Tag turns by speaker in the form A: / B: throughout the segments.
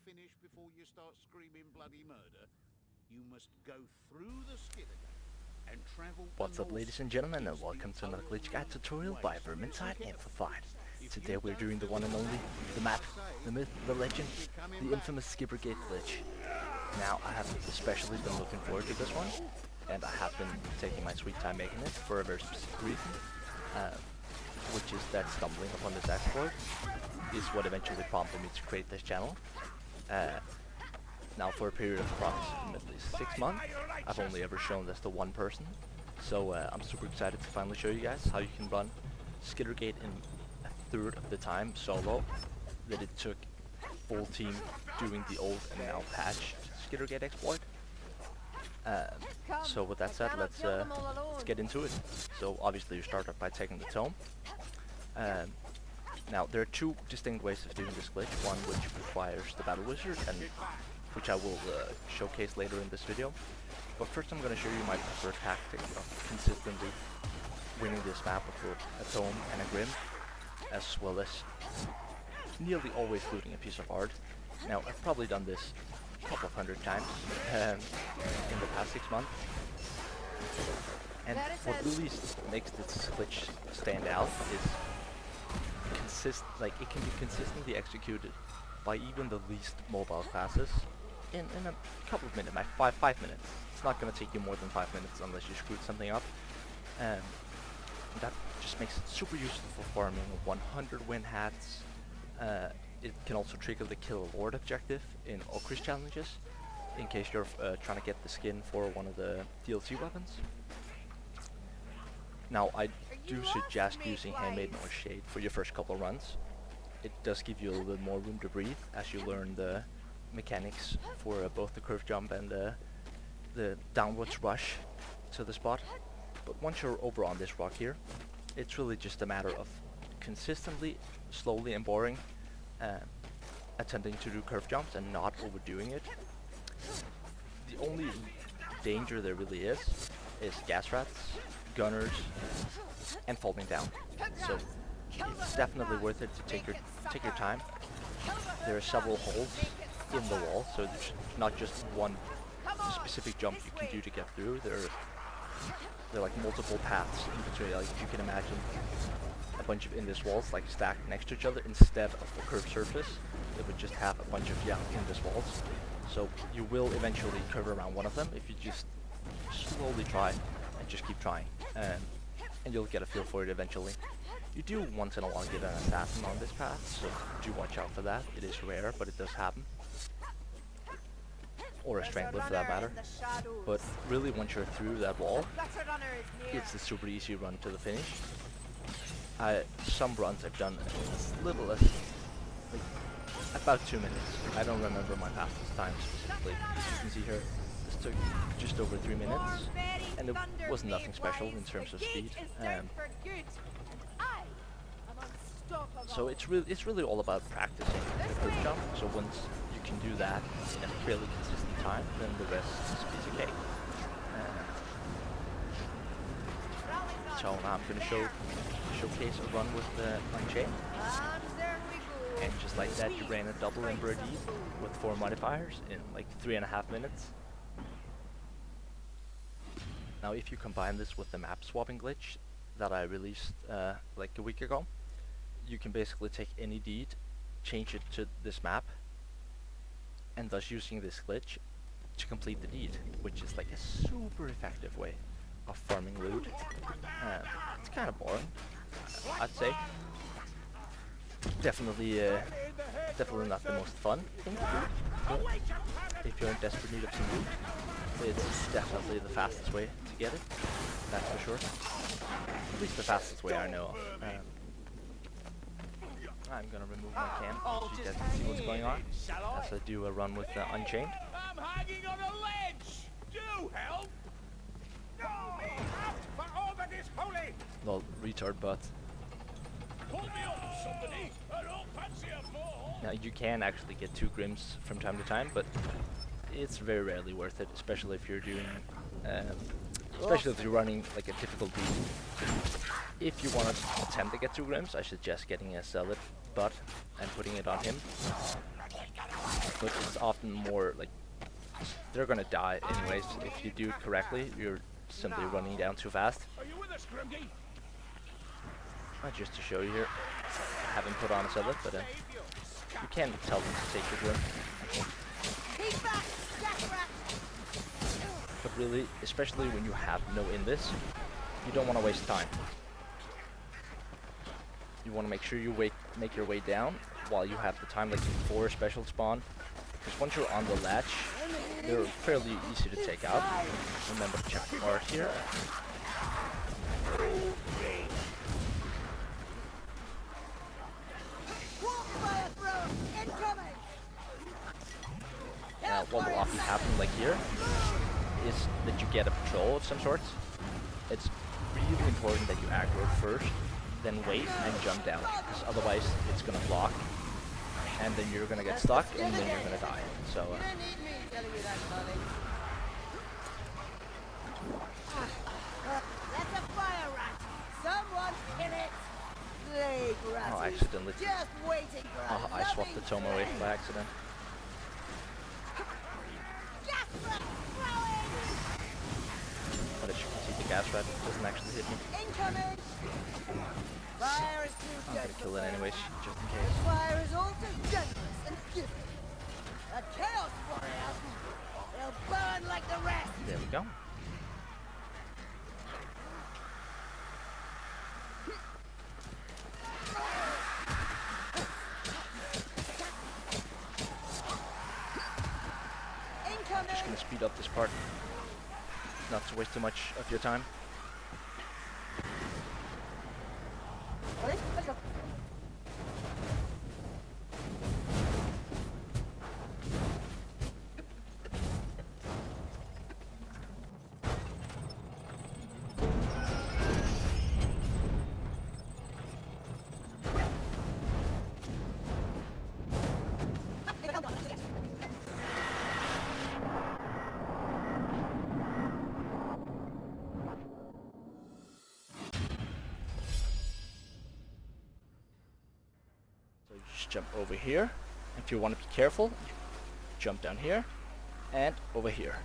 A: finish before you start screaming bloody murder, you must go through the Skittergate and travel.
B: What's up, ladies and gentlemen, and welcome to another glitch guide tutorial by Vermintide Amplified. Today we're doing the one and only, the map, the myth, the legend, the infamous Skippergate glitch. Now, I have especially been looking forward to this one, and I have been taking my sweet time making it for a very specific reason, which is that stumbling upon this exploit is what eventually prompted me to create this channel. Now, for a period of approximately 6 months, I've only ever shown this to one person, so I'm super excited to finally show you guys how you can run Skittergate in a third of the time solo that it took full team doing the old and now patched Skittergate exploit. So with that said, let's get into it. So obviously you start up by taking the tome. Now there are two distinct ways of doing this glitch, one which requires the battle wizard and which I will showcase later in this video. But first I'm going to show you my preferred tactic of consistently winning this map with a tome and a grim, as well as nearly always looting a piece of art. Now I've probably done this a couple of hundred times in the past 6 months. And what really makes this glitch stand out is it can be consistently executed by even the least mobile classes in a couple of minutes, 5 minutes. It's not going to take you more than 5 minutes unless you screwed something up. And that just makes it super useful for farming 100 win hats. It can also trigger the kill a lord objective in Okri's challenges, in case you're trying to get the skin for one of the DLC weapons. Now, I do suggest using Handmaiden or Shade for your first couple of runs. It does give you a little bit more room to breathe as you learn the mechanics for both the curve jump and the downwards rush to the spot. But once you're over on this rock here, it's really just a matter of consistently, slowly and boring attempting to do curve jumps and not overdoing it. The only danger there really is gas rats, gunners, and falling down. So it's definitely worth it to take your time. There are several holes in the wall, so there's not just one specific jump you can do to get through. There are like multiple paths in between. Like if you can imagine a bunch of Invis walls like stacked next to each other instead of the curved surface, it would just have a bunch of Invis walls. So you will eventually curve around one of them if you just slowly try and just keep trying, and you'll get a feel for it eventually. You do once in a while get an assassin on this path, so do watch out for that. It is rare, but it does happen. Or a strangler for that matter. But really, once you're through that wall, it's a super easy run to the finish. Some runs I've done as little as about 2 minutes. I don't remember my fastest time specifically. As you can see here, this took just over 3 minutes, and it was nothing special in terms of speed. So it's really all about practicing the curve jump. So once you can do that in a fairly consistent time, then the rest is a piece of cake. So now I'm going to showcase a run with the Unchained. And just like that, you ran a double Emperor deed with 4 modifiers in like 3.5 minutes. Now if you combine this with the map swapping glitch that I released like a week ago, you can basically take any deed, change it to this map, and thus using this glitch to complete the deed, which is like a super effective way of farming loot. It's kind of boring, I'd say. Definitely not the most fun thing to do, but if you're in desperate need of some loot, it's definitely the fastest way to get it, that's for sure. At least the fastest way I know. I'm gonna remove my cam so you guys can see what's going on as I do a run with Unchained.
C: I'm hanging on a ledge! Do help! No! For all that is holy!
B: Lol, retard butt.
C: Pull me up, somebody! I don't fancy a fall!
B: Now you can actually get 2 grims from time to time, but it's very rarely worth it, especially if you're doing, especially if you're running like a difficult deed. If you want to attempt to get 2 grims, I suggest getting a Zealot butt and putting it on him. but it's often more like they're gonna die anyways. If you do it correctly, you're simply running down too fast.
C: Are you with us, Grimgy?
B: Just to show you here, I haven't put on a setlet, but you can tell them to take the grim.
D: Keep back, Jackrat!
B: But really, especially when you have no Invis, you don't want to waste time. You want to make sure you make your way down while you have the time, like before a special spawn. Because once you're on the latch, they're fairly easy to take out. Remember to check the bars here. Now, what will often happen, like here, is that you get a patrol of some sorts. It's really important that you aggro first, then wait and jump down, because otherwise it's gonna block, and then you're gonna get stuck, and then you're gonna die. So.
D: That's a fire rat! Someone kill it! Plague rat!
B: Oh, accidentally.
D: Just waiting for a
B: I swapped the Tome away by accident. But as you can see, the gas rat doesn't actually hit me.
D: Incoming! Fire is too
B: I'm gonna
D: gentle.
B: kill it anyways, just in case.
D: Fire is also generous and giving. A chaos warrior! They'll burn like the rest!
B: There we go. Just gonna speed up this part, not to waste too much of your time.
D: Let's go.
B: So you just jump over here. If you want to be careful, you jump down here and over here.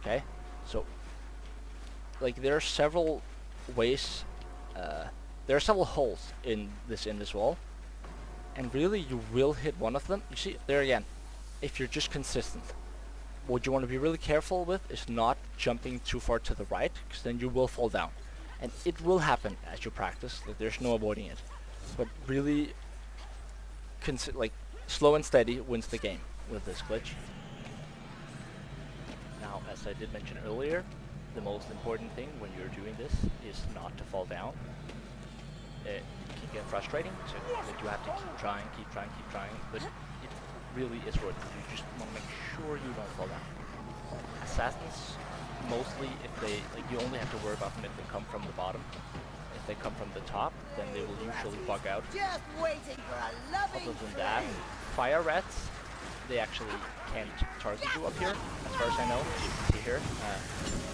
B: Okay, so like there are several ways. There are several holes in this wall, and really you will hit one of them. You see there again. If you're just consistent, what you want to be really careful with is not jumping too far to the right, because then you will fall down, and it will happen as you practice. Like, there's no avoiding it. But really, like slow and steady wins the game with this glitch. Now, as I did mention earlier, the most important thing when you're doing this is not to fall down. It can get frustrating, so that you have to keep trying, but it really is worth it. You just want to make sure you don't fall down. Assassins, mostly if they, like, you only have to worry about them if they come from the bottom. If they come from the top, then they will usually bug out.
D: Just waiting for a loving
B: Other than that, fire rats, they actually can't target you up here, as far as I know. As you can see here,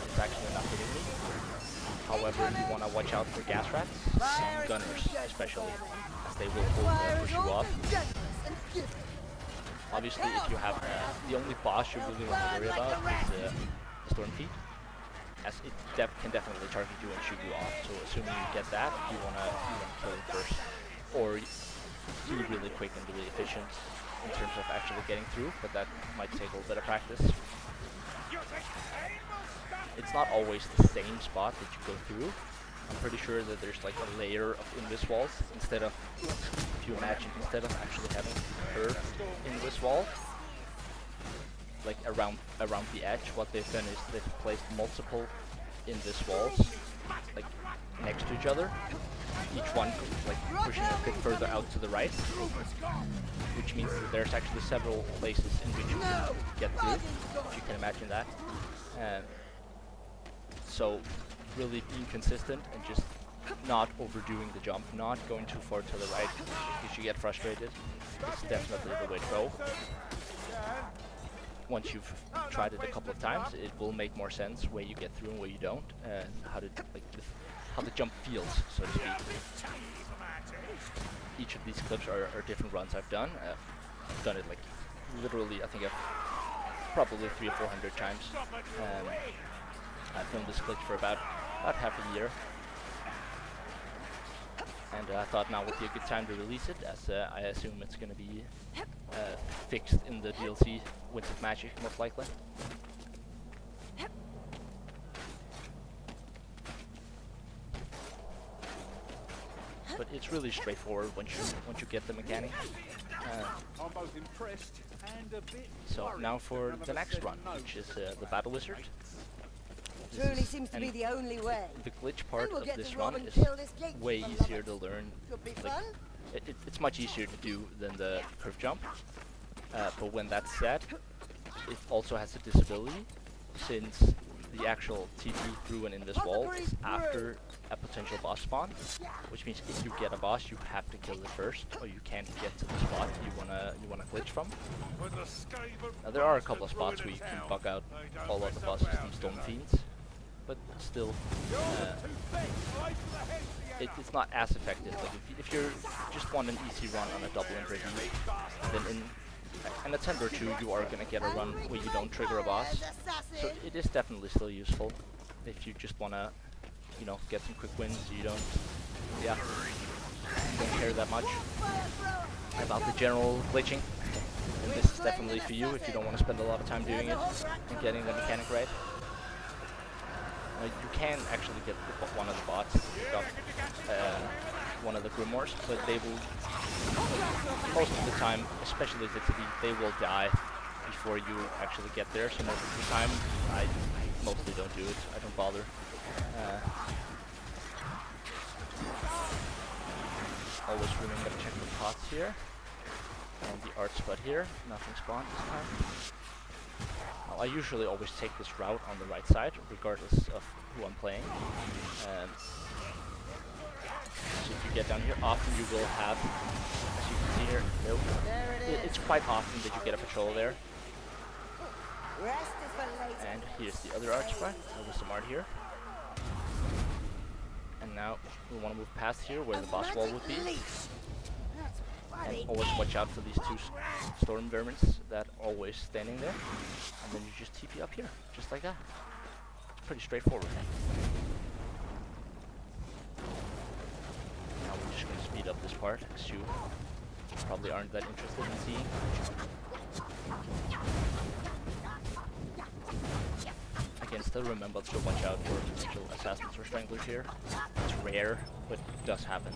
B: it's actually not hitting me. However, you want to watch out for gas rats and gunners, especially, as they will push you off. Obviously, if you have the only boss you really want to worry about is the Stormfeet, as it can definitely target you and shoot you off. So assuming you get that, you wanna kill it first, or be really quick and really efficient in terms of actually getting through. But that might take a little bit of practice. It's not always the same spot that you go through. I'm pretty sure that there's like a layer of Invis walls instead of, if you imagine, instead of actually having a curved Invis wall, like around the edge, what they've done is they've placed multiple Invis walls, like next to each other, each one like pushing a bit further out to the right, which means that there's actually several places in which you can get through, if you can imagine that. So really being consistent and just not overdoing the jump, not going too far to the right because you get frustrated, is definitely the way to go. Once you've tried it a couple of times, it will make more sense where you get through and where you don't, and how the jump feels, so to speak. Each of these clips are different runs I've done. I've done it like literally, I think probably 300 or 400 times. I filmed this glitch for about half a year, and I thought now would be a good time to release it, as I assume it's going to be fixed in the DLC Winds of Magic, most likely. But it's really straightforward once you get the mechanic.
C: I'm both impressed and a bit
B: So
C: worried
B: now
C: that
B: for
C: none of
B: the
C: us
B: next
C: said
B: run,
C: no
B: which is
C: to
B: the Battle Wizard. This
D: Truly
B: is-
D: seems to
B: and
D: be the only way.
B: the glitch part
D: we'll
B: of
D: get
B: this
D: to
B: run
D: rob and
B: is
D: kill this gatekeeper
B: way
D: from
B: easier to
D: Roberts.
B: learn.
D: Could be
B: Like,
D: fun.
B: it's much easier to do than the curve jump. But when that's said, it also has a disability, since the actual TP through an Invis wall is after a potential boss spawn, which means if you get a boss, you have to kill it first, or you can't get to the spot you wanna glitch from. Now there are a couple of spots where you can bug out all of the bosses from Stone Fiends, but still, it's not as effective. Like if you just want an easy run on a double and ready, then in an attempt or two you are gonna get a run where you don't trigger a boss. So it is definitely still useful if you just wanna, you know, get some quick wins. So you don't care that much about the general glitching. And this is definitely for you if you don't want to spend a lot of time doing it and getting the mechanic right. You can actually get one of the bots, pick up one of the grimoires, but they will, most of the time, especially if it's elite, they will die before you actually get there. So most of the time, I mostly don't do it. I don't bother. Always remember to check the pots here. And the art spot here. Nothing spawned this time. Now, I usually always take this route on the right side, regardless of who I'm playing. So if you get down here, often you will have, as you can see here, it's quite often that you get a patrol there.
D: Rest is for later.
B: And here's the other art spot. There's some art here. And now we want to move past here where the boss wall would be. And always watch out for these two storm vermins that are always standing there. And then you just TP up here, just like that. It's pretty straightforward. Now we're just going to speed up this part, because you probably aren't that interested in seeing. Again, still remember to watch out for potential assassins or stranglers here. It's rare, but it does happen.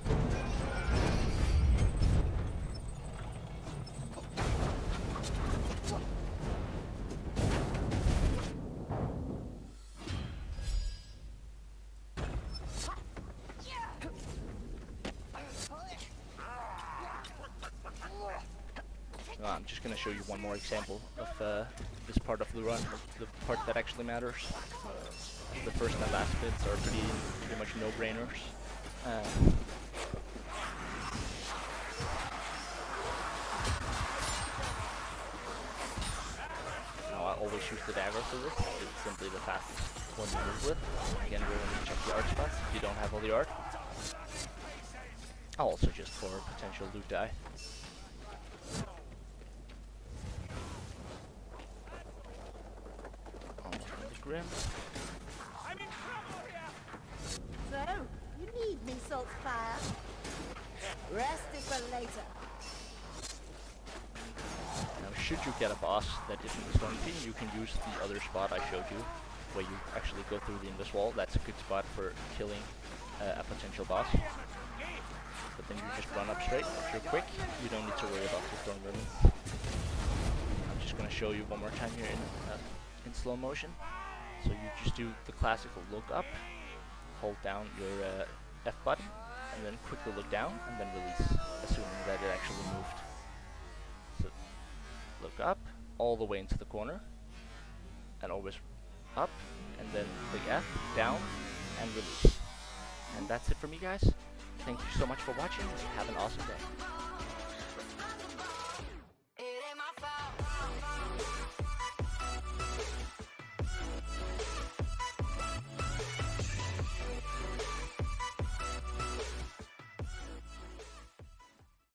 B: I'm just going to show you one more example of this part of the run, the part that actually matters. The first and last bits are pretty much no-brainers. Now I always use the dagger for this. It's simply the fastest one to move with. Again, we're going to check the art spots if you don't have all the art. Also just for potential loot die. Grim.
C: I'm in trouble here.
D: So, you need me, Saltfire. Rest is for later.
B: Now, should you get a boss that isn't the Storm Fiend, you can use the other spot I showed you, where you actually go through the Invis wall. That's a good spot for killing a potential boss. But then you just run up straight. If you're quick, you don't need to worry about the Storm Vermin. I'm just going to show you one more time here in slow motion. So you just do the classical look up, hold down your F button, and then quickly look down, and then release, assuming that it actually moved. So look up, all the way into the corner, and always up, and then click F, down, and release. And that's it for me, guys. Thank you so much for watching. Have an awesome day.